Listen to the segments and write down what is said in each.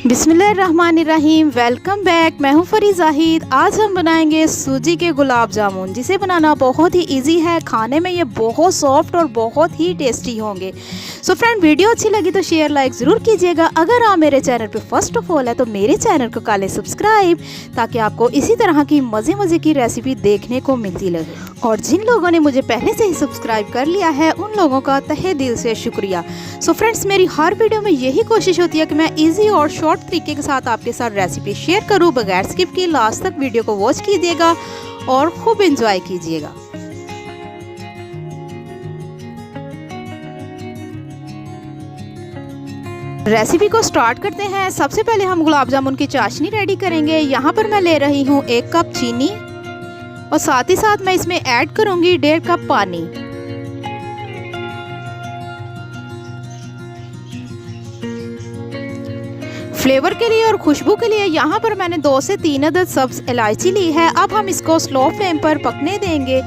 बिस्मिल्लाहिर्रहमानिर्रहीम। Welcome back. मैं हूं फरी जाहिद। आज हम बनाएंगे सूजी के गुलाब जामुन, जिसे बनाना बहुत ही इजी है। खाने में ये बहुत सॉफ्ट और बहुत ही टेस्टी होंगे। सो फ्रेंड, वीडियो अच्छी लगी तो शेयर लाइक ज़रूर कीजिएगा। अगर आप मेरे चैनल पे फर्स्ट ऑफ ऑल है तो मेरे चैनल को कर लें सब्सक्राइब, ताकि आपको इसी तरह की मज़े की रेसिपी देखने को मिलती रहे। और जिन लोगों ने मुझे पहले से ही सब्सक्राइब कर लिया है उन लोगों का तहे दिल से शुक्रिया। सो फ्रेंड्स, मेरी हर वीडियो में यही कोशिश होती है कि मैं इजी और शॉर्ट तरीके के साथ आपके साथ रेसिपी शेयर करूं बगैर स्किप किए। लास्ट तक वीडियो को वॉच कीजिएगा और खूब एंजॉय कीजिएगा। रेसिपी को स्टार्ट करते हैं। सबसे पहले हम गुलाब जामुन की चाशनी रेडी करेंगे। यहाँ पर मैं ले रही हूँ 1 कप चीनी और साथ ही साथ मैं इसमें ऐड करूँगी 1.5 कप पानी। फ्लेवर के लिए और खुशबू के लिए यहाँ पर मैंने 2 से 3 अदद सब्ज इलायची ली है। अब हम इसको स्लो फ्लेम पर पकने देंगे।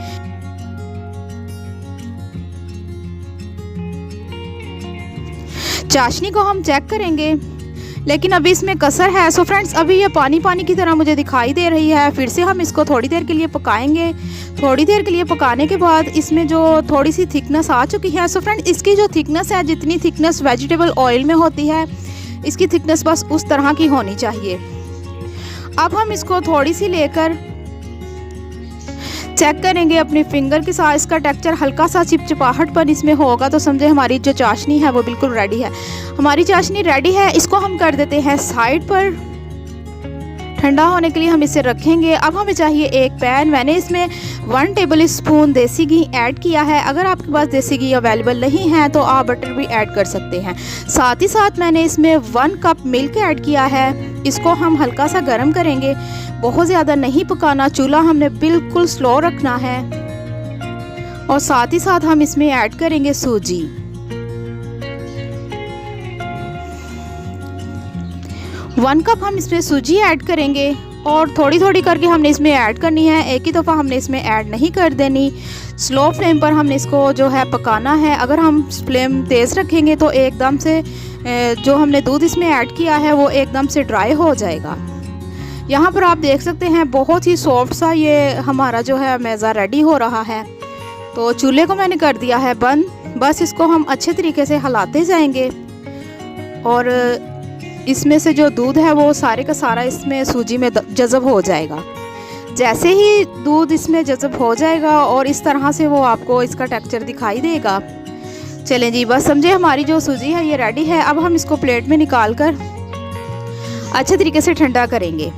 चाशनी को हम चेक करेंगे, लेकिन अभी इसमें कसर है। सो फ्रेंड्स, अभी ये पानी पानी की तरह मुझे दिखाई दे रही है। फिर से हम इसको थोड़ी देर के लिए पकाएंगे। थोड़ी देर के लिए पकाने के बाद इसमें जो थोड़ी सी थिकनेस आ चुकी है। सो फ्रेंड्स, इसकी जो थिकनेस है, जितनी थिकनेस वेजिटेबल ऑयल में होती है, इसकी थिकनेस बस उस तरह की होनी चाहिए। अब हम इसको थोड़ी सी लेकर चेक करेंगे अपने फिंगर के साथ। इसका टेक्सचर हल्का सा चिपचिपाहटपन इसमें होगा तो समझे हमारी जो चाशनी है वो बिल्कुल रेडी है। हमारी चाशनी रेडी है। इसको हम कर देते हैं साइड पर। ठंडा होने के लिए हम इसे रखेंगे। अब हमें चाहिए एक पैन। मैंने इसमें 1 टेबल स्पून देसी घी ऐड किया है। अगर आपके पास देसी घी अवेलेबल नहीं है तो आप बटर भी ऐड कर सकते हैं। साथ ही साथ मैंने इसमें 1 कप मिल्क ऐड किया है। इसको हम हल्का सा गर्म करेंगे, बहुत ज़्यादा नहीं पकाना। चूल्हा हमने बिल्कुल स्लो रखना है। और साथ ही साथ हम इसमें ऐड करेंगे सूजी। वन कप हम इसमें सूजी ऐड करेंगे और थोड़ी थोड़ी करके हमने इसमें ऐड करनी है। एक ही दफ़ा हमने इसमें ऐड नहीं कर देनी। स्लो फ्लेम पर हमने इसको जो है पकाना है। अगर हम फ्लेम तेज़ रखेंगे तो एकदम से जो हमने दूध इसमें ऐड किया है वो एकदम से ड्राई हो जाएगा। यहाँ पर आप देख सकते हैं बहुत ही सॉफ्ट सा ये हमारा जो है मैज़ा रेडी हो रहा है। तो चूल्हे को मैंने कर दिया है बंद। बस इसको हम अच्छे तरीके से हिलाते जाएंगे और इसमें से जो दूध है वो सारे का सारा इसमें सूजी में जज़ब हो जाएगा। जैसे ही दूध इसमें जज़ब हो जाएगा और इस तरह से वो आपको इसका टेक्सचर दिखाई देगा। चलें जी, बस समझे हमारी जो सूजी है ये रेडी है। अब हम इसको प्लेट में निकाल कर अच्छे तरीके से ठंडा करेंगे।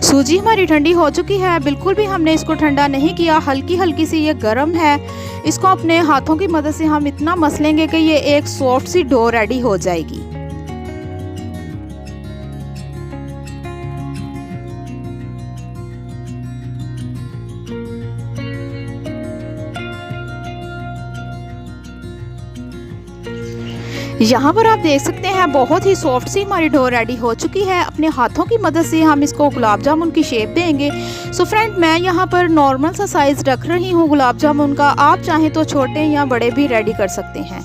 सूजी हमारी ठंडी हो चुकी है। बिल्कुल भी हमने इसको ठंडा नहीं किया, हल्की हल्की सी ये गर्म है। इसको अपने हाथों की मदद से हम इतना मसलेंगे कि ये एक सॉफ्ट सी डो रेडी हो जाएगी। यहाँ पर आप देख सकते हैं बहुत ही सॉफ्ट सी हमारी डो रेडी हो चुकी है। अपने हाथों की मदद से हम इसको गुलाब जामुन की शेप देंगे। सो फ्रेंड, मैं यहाँ पर नॉर्मल सा साइज़ रख रही हूँ गुलाब जामुन का। आप चाहें तो छोटे या बड़े भी रेडी कर सकते हैं।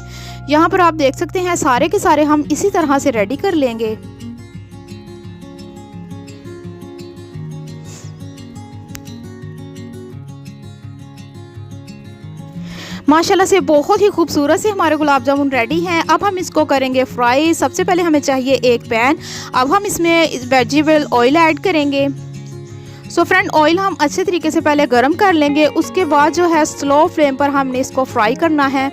यहाँ पर आप देख सकते हैं सारे के सारे हम इसी तरह से रेडी कर लेंगे। माशाल्लाह से बहुत ही खूबसूरत से हमारे गुलाब जामुन रेडी हैं। अब हम इसको करेंगे फ्राई। सबसे पहले हमें चाहिए एक पैन। अब हम इसमें वेजिटेबल ऑयल ऐड करेंगे। सो फ्रेंड, ऑयल हम अच्छे तरीके से पहले गरम कर लेंगे। उसके बाद जो है स्लो फ्लेम पर हमने इसको फ्राई करना है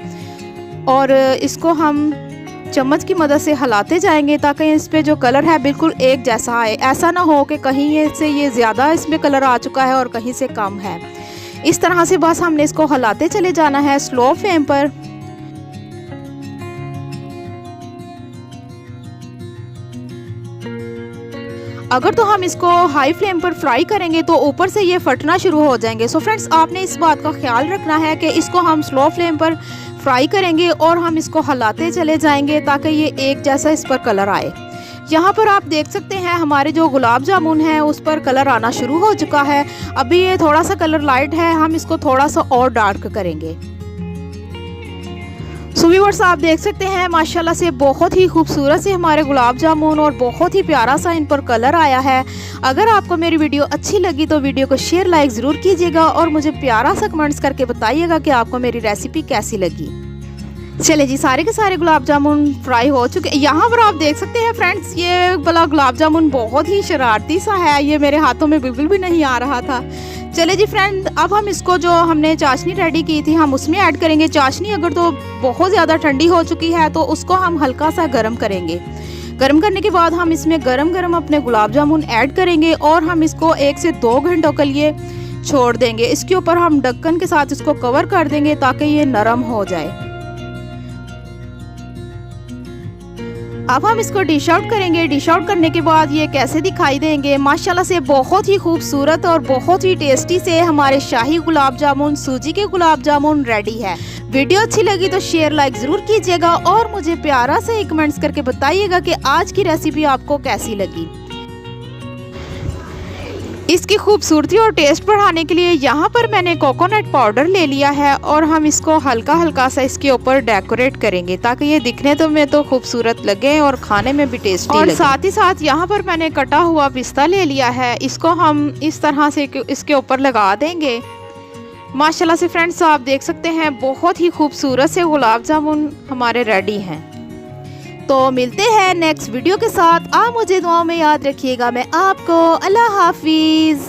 और इसको हम चम्मच की मदद से हिलाते जाएंगे ताकि इस पर जो कलर है बिल्कुल एक जैसा आए। ऐसा ना हो कि कहीं से ये ज़्यादा इसमें कलर आ चुका है और कहीं से कम है। इस तरह से बस हमने इसको हिलाते चले जाना है स्लो फ्लेम पर। अगर तो हम इसको हाई फ्लेम पर फ्राई करेंगे तो ऊपर से ये फटना शुरू हो जाएंगे। सो फ्रेंड्स, आपने इस बात का ख्याल रखना है कि इसको हम स्लो फ्लेम पर फ्राई करेंगे और हम इसको हिलाते चले जाएंगे ताकि ये एक जैसा इस पर कलर आए। यहाँ पर आप देख सकते हैं हमारे जो गुलाब जामुन है उस पर कलर आना शुरू हो चुका है। अभी ये थोड़ा सा कलर लाइट है, हम इसको थोड़ा सा और डार्क करेंगे। सो व्यूअर्स, आप देख सकते हैं माशाल्लाह से बहुत ही खूबसूरत से हमारे गुलाब जामुन और बहुत ही प्यारा सा इन पर कलर आया है। अगर आपको मेरी वीडियो अच्छी लगी तो वीडियो को शेयर लाइक ज़रूर कीजिएगा और मुझे प्यारा सा कमेंट्स करके बताइएगा कि आपको मेरी रेसिपी कैसी लगी। चले जी, सारे के सारे गुलाब जामुन फ्राई हो चुके हैं। यहाँ पर आप देख सकते हैं फ्रेंड्स, ये वाला गुलाब जामुन बहुत ही शरारती सा है, ये मेरे हाथों में बिल्कुल भी नहीं आ रहा था। चले जी फ्रेंड, अब हम इसको जो हमने चाशनी रेडी की थी हम उसमें ऐड करेंगे। चाशनी अगर तो बहुत ज़्यादा ठंडी हो चुकी है तो उसको हम हल्का सा गर्म करेंगे। गर्म करने के बाद हम इसमें गरम गरम अपने गुलाब जामुन ऐड करेंगे और हम इसको 1 से 2 घंटों के लिए छोड़ देंगे। इसके ऊपर हम ढक्कन के साथ इसको कवर कर देंगे ताकि ये नरम हो जाए। अब हम इसको डिश आउट करेंगे। डिश आउट करने के बाद ये कैसे दिखाई देंगे, माशाल्लाह से बहुत ही खूबसूरत और बहुत ही टेस्टी से हमारे शाही गुलाब जामुन, सूजी के गुलाब जामुन रेडी है। वीडियो अच्छी लगी तो शेयर लाइक ज़रूर कीजिएगा और मुझे प्यारा से कमेंट्स करके बताइएगा कि आज की रेसिपी आपको कैसी लगी। इसकी खूबसूरती और टेस्ट बढ़ाने के लिए यहाँ पर मैंने कोकोनट पाउडर ले लिया है और हम इसको हल्का हल्का सा इसके ऊपर डेकोरेट करेंगे ताकि ये दिखने में तो खूबसूरत लगे और खाने में भी टेस्टी लगे। साथ ही साथ यहाँ पर मैंने कटा हुआ पिस्ता ले लिया है, इसको हम इस तरह से इसके ऊपर लगा देंगे। माशाल्लाह से फ्रेंड्स, आप देख सकते हैं बहुत ही खूबसूरत से गुलाब जामुन हमारे रेडी हैं। तो मिलते हैं नेक्स्ट वीडियो के साथ। आप मुझे दुआओं में याद रखिएगा। मैं आपको अल्लाह हाफिज़।